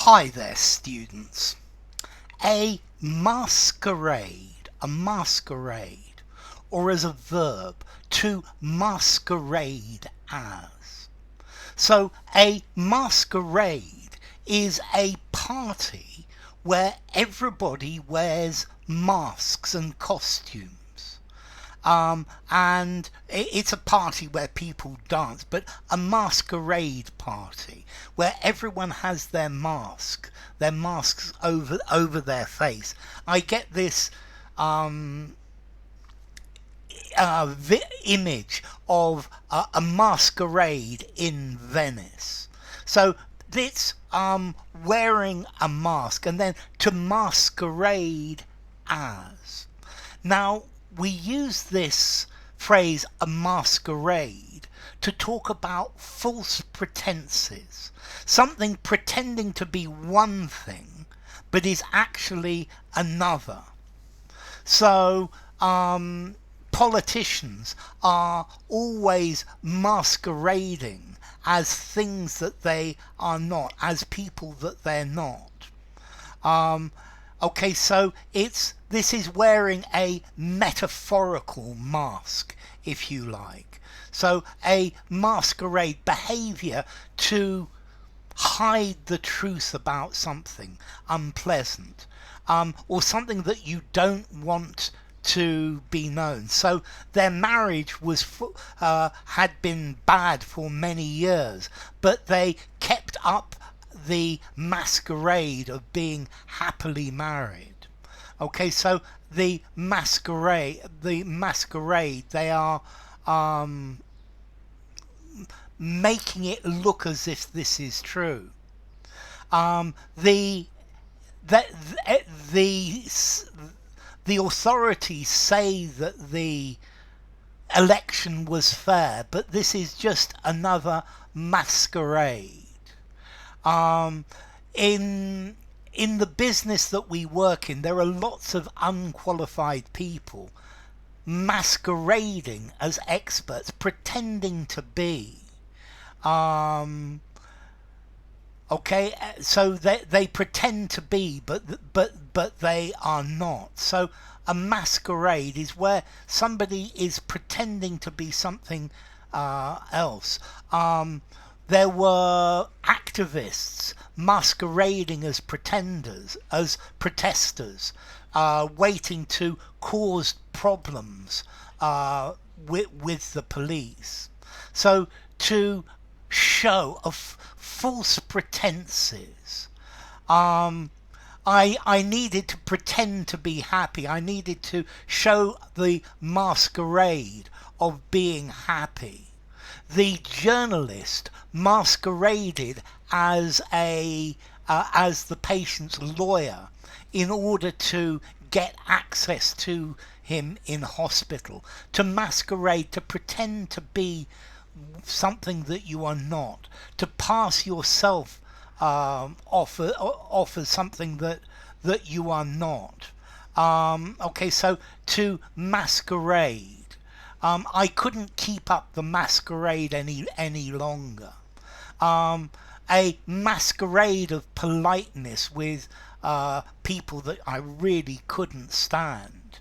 Hi there, students. A masquerade, or as a verb, to masquerade as. So a masquerade is a party where everybody wears masks and costumes. And it's a party where people dance, but a masquerade party where everyone has their masks over their face. I get this image of a masquerade in Venice. So it's wearing a mask and then to masquerade as. Now, we use this phrase, a masquerade, to talk about false pretenses. Something pretending to be one thing, but is actually another. So, politicians are always masquerading as things that they are not, as people that they're not. Okay, so this is wearing a metaphorical mask, if you like. So a masquerade behaviour to hide the truth about something unpleasant, or something that you don't want to be known. So their marriage had been bad for many years, but they kept up the masquerade of being happily married. Okay, so the masquerade, they are making it look as if this is true. The authorities say that the election was fair, but this is just another masquerade. In the business that we work in, there are lots of unqualified people masquerading as experts, pretending to be. Okay, so they pretend to be, but they are not. So a masquerade is where somebody is pretending to be something else. There were activists masquerading as protesters, waiting to cause problems with the police. So to show of false pretenses, I needed to pretend to be happy. I needed to show the masquerade of being happy. The journalist masqueraded as the patient's lawyer in order to get access to him in hospital. To masquerade, to pretend to be something that you are not, to pass yourself off as something that you are not. Okay, so to masquerade. I couldn't keep up the masquerade any longer. A masquerade of politeness with people that I really couldn't stand.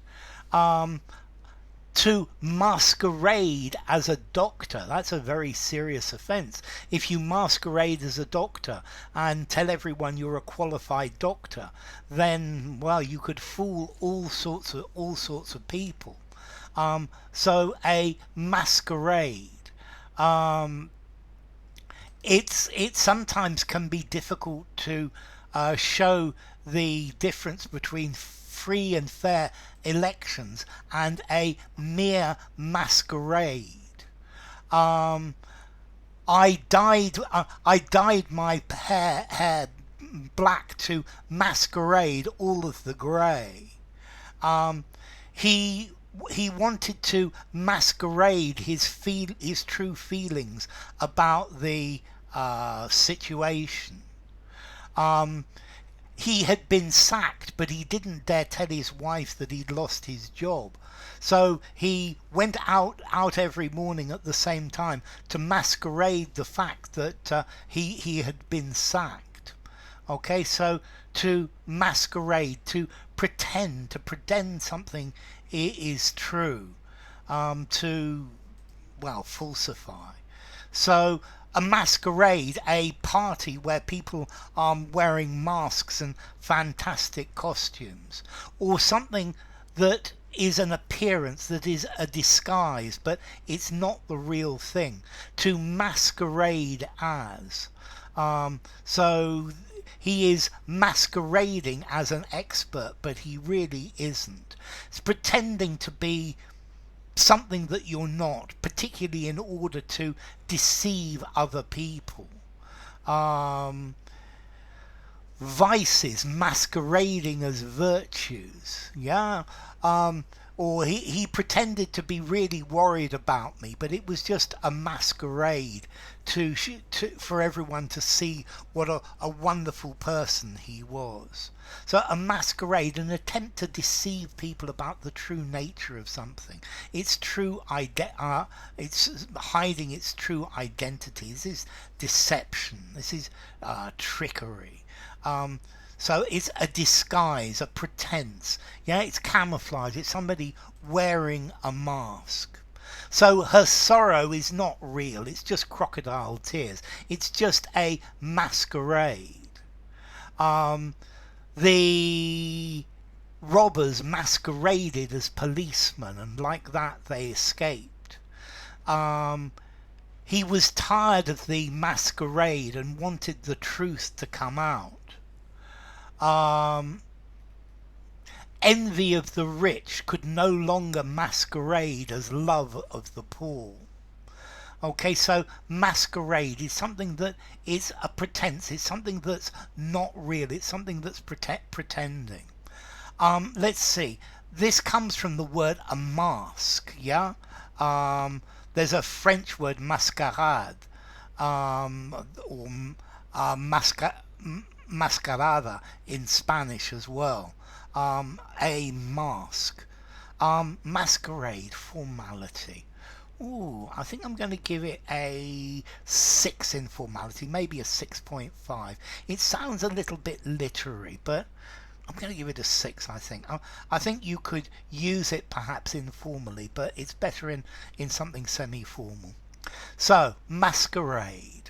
To masquerade as a doctor, that's a very serious offence. If you masquerade as a doctor and tell everyone you're a qualified doctor, then, well, you could fool all sorts of people. So a masquerade, it sometimes can be difficult to show the difference between free and fair elections and a mere masquerade. I dyed my hair black to masquerade all of the grey. He wanted to masquerade his true feelings about the situation. He had been sacked, but he didn't dare tell his wife that he'd lost his job. So he went out every morning at the same time to masquerade the fact that he had been sacked. Okay, so to masquerade, to pretend something is true, to, well, falsify. So a masquerade, a party where people are wearing masks and fantastic costumes, or something that is an appearance, that is a disguise, but it's not the real thing. To masquerade as. So he is masquerading as an expert, but he really isn't. It's pretending to be something that you're not, particularly in order to deceive other people. Um, Vices masquerading as virtues, yeah. Or he pretended to be really worried about me, but it was just a masquerade for everyone to see what a wonderful person he was. So a masquerade, an attempt to deceive people about the true nature of something. It's it's hiding its true identity. This is deception. This is trickery. So it's a disguise, a pretense. Yeah, it's camouflage. It's somebody wearing a mask. So her sorrow is not real. It's just crocodile tears. It's just a masquerade. The robbers masqueraded as policemen, and like that they escaped. He was tired of the masquerade and wanted the truth to come out. Envy of the rich could no longer masquerade as love of the poor. Okay, so masquerade is something that is a pretense. It's something that's not real. It's something that's pretending. Let's see. This comes from the word a mask, yeah? There's a French word masquerade, or mascarada in Spanish as well. A mask. Masquerade, formality. Ooh, I think I'm going to give it a 6 in formality, maybe a 6.5. It sounds a little bit literary, but I'm going to give it a 6, I think. I think you could use it perhaps informally, but it's better in something semi-formal. So, masquerade.